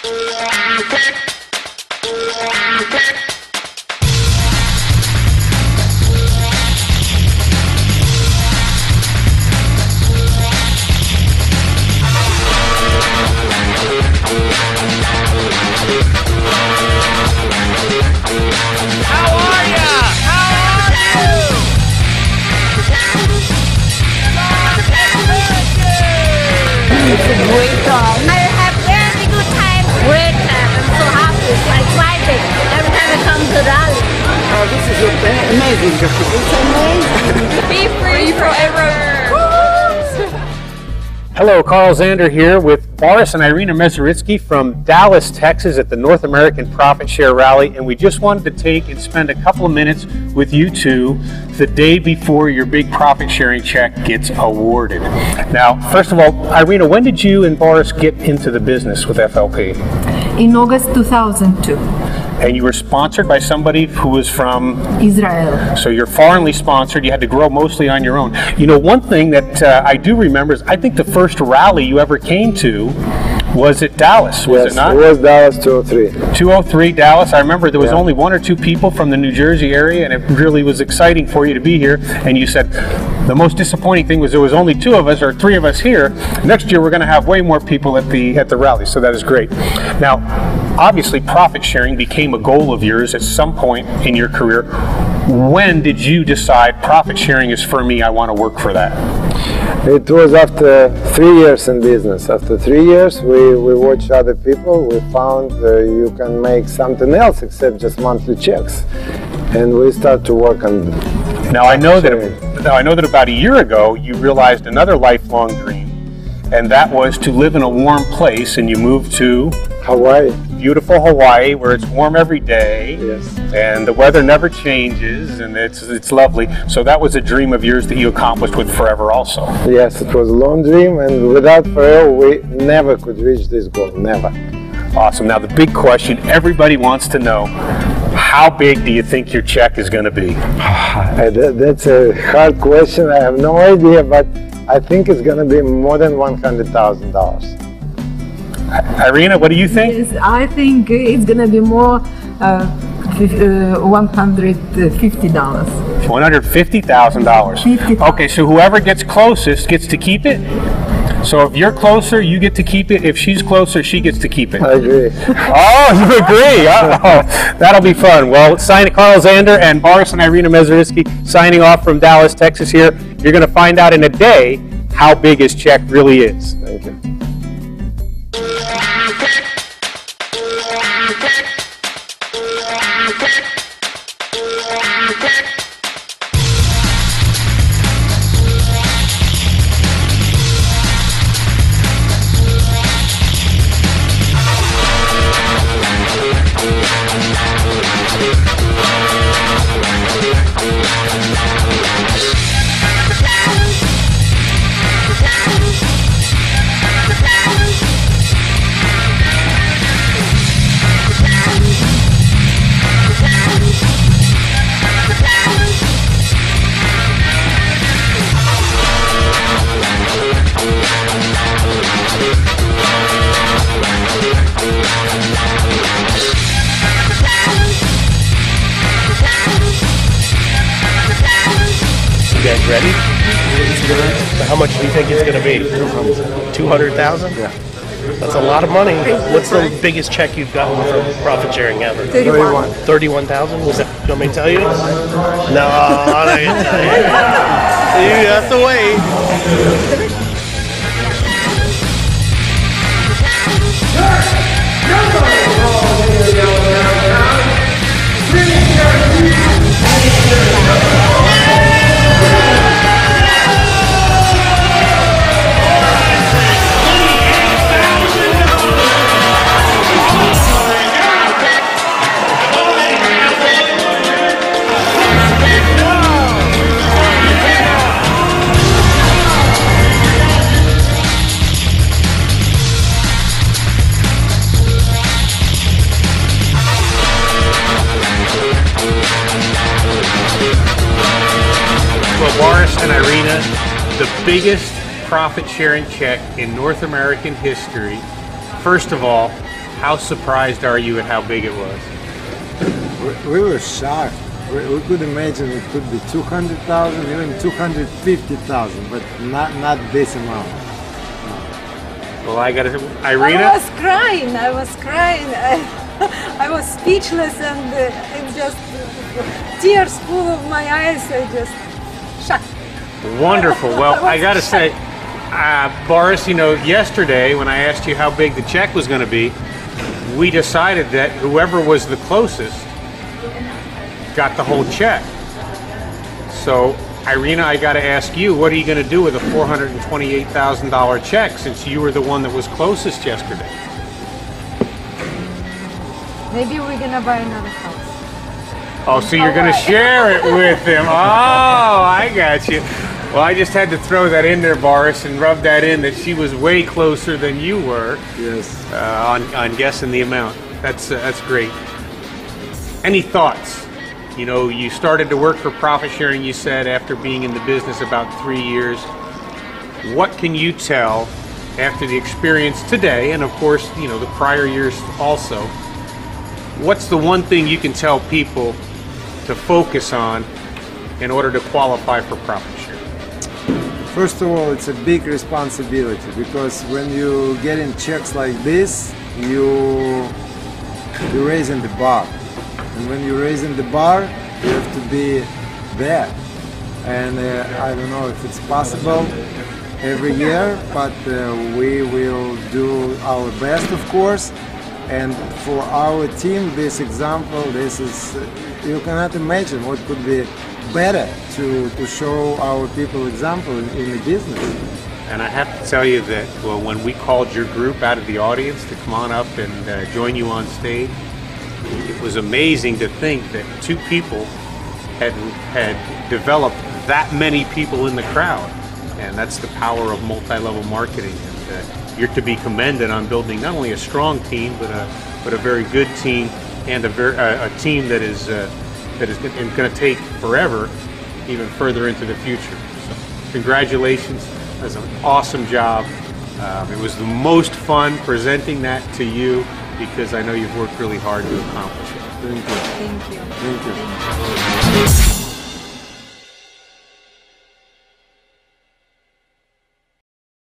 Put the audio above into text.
Great job. I have very good time. Great time. I'm so happy. I tried it every time I come to rally. Oh, this is amazing. It's amazing. Be free forever. Hello, Carl Zander here with Boris and Irina Mezaritsky from Dallas, Texas at the North American Profit Share Rally, and we just wanted to take and spend a couple of minutes with you two the day before your big profit sharing check gets awarded. Now, first of all, Irina, when did you and Boris get into the business with FLP? In August 2002. And you were sponsored by somebody who was from Israel. So you're foreignly sponsored. You had to grow mostly on your own. You know, one thing that I do remember is I think the first rally you ever came to was at Dallas, was it not? Yes, it was Dallas 203. 203 Dallas. I remember there was only one or two people from the New Jersey area, and it really was exciting for you to be here. And you said the most disappointing thing was there was only two of us or three of us here. Next year we're going to have way more people at the rally, so that is great. Now, obviously profit sharing became a goal of yours at some point in your career. When did you decide profit sharing is for me, I want to work for that? It was after 3 years in business. After 3 years, we watched other people. We found you can make something else except just monthly checks, and we started to work on. Now I know that about a year ago you realized another lifelong dream, and that was to live in a warm place, and you moved to Hawaii. Beautiful Hawaii, where it's warm every day. Yes. And the weather never changes, and it's lovely. So that was a dream of yours that you accomplished with Forever also. Yes, it was a long dream, and without Forever, we never could reach this goal, never. Awesome. Now the big question everybody wants to know, how big do you think your check is going to be? That's a hard question. I have no idea, but I think it's going to be more than $100,000. Irina, what do you think? Yes, I think it's gonna be more $150. $150,000. Okay, so whoever gets closest gets to keep it? So if you're closer, you get to keep it. If she's closer, she gets to keep it. I agree. Oh, you agree? Oh, that'll be fun. Well, Carl Zander and Boris and Irina Mezaritsky signing off from Dallas, Texas here. You're going to find out in a day how big his check really is. Thank you. You guys ready? How much do you think it's going to be? 200,000? Yeah. That's a lot of money. What's the biggest check you've gotten from profit sharing ever? 31. 31,000? Was it? You want me to tell you? No, I'm not going to tell you. You have to wait. Boris and Irina, the biggest profit sharing check in North American history. First of all, How surprised are you at how big it was? We were shocked. We could imagine it could be 200,000, even 250,000, but not this amount. Well, I got to, I Irina. was crying. I was speechless, and it just tears full of my eyes. I just shocked. Wonderful. Well, I got to say, Boris, you know, yesterday when I asked you how big the check was going to be, we decided that whoever was the closest got the whole check. So, Irina, I got to ask you, what are you going to do with a $428,000 check since you were the one that was closest yesterday? Maybe we're gonna buy another house. Oh, so you're going to share it with him. Oh, I got you. Well, I just had to throw that in there, Boris, and rub that in that she was way closer than you were. Yes. On guessing the amount. That's great. Any thoughts? You know, you started to work for profit sharing, you said, after being in the business about 3 years. What can you tell after the experience today, and of course, you know, the prior years also? What's the one thing you can tell people to focus on in order to qualify for profit sharing? First of all, it's a big responsibility, because when you get in checks like this, you're raising the bar. And when you're raising the bar, you have to be there. And I don't know if it's possible every year, but we will do our best, of course. And for our team, this example, this is, you cannot imagine what could be better to show our people example in the business. And I have to tell you that, well, when we called your group out of the audience to come on up and join you on stage, it was amazing to think that two people had developed that many people in the crowd. And that's the power of multi-level marketing. And you're to be commended on building not only a strong team, but a very good team, and a team that is going to take forever, even further into the future. So, congratulations! That's an awesome job. It was the most fun presenting that to you, because I know you've worked really hard to accomplish it. Thank you. Thank you. Thank you.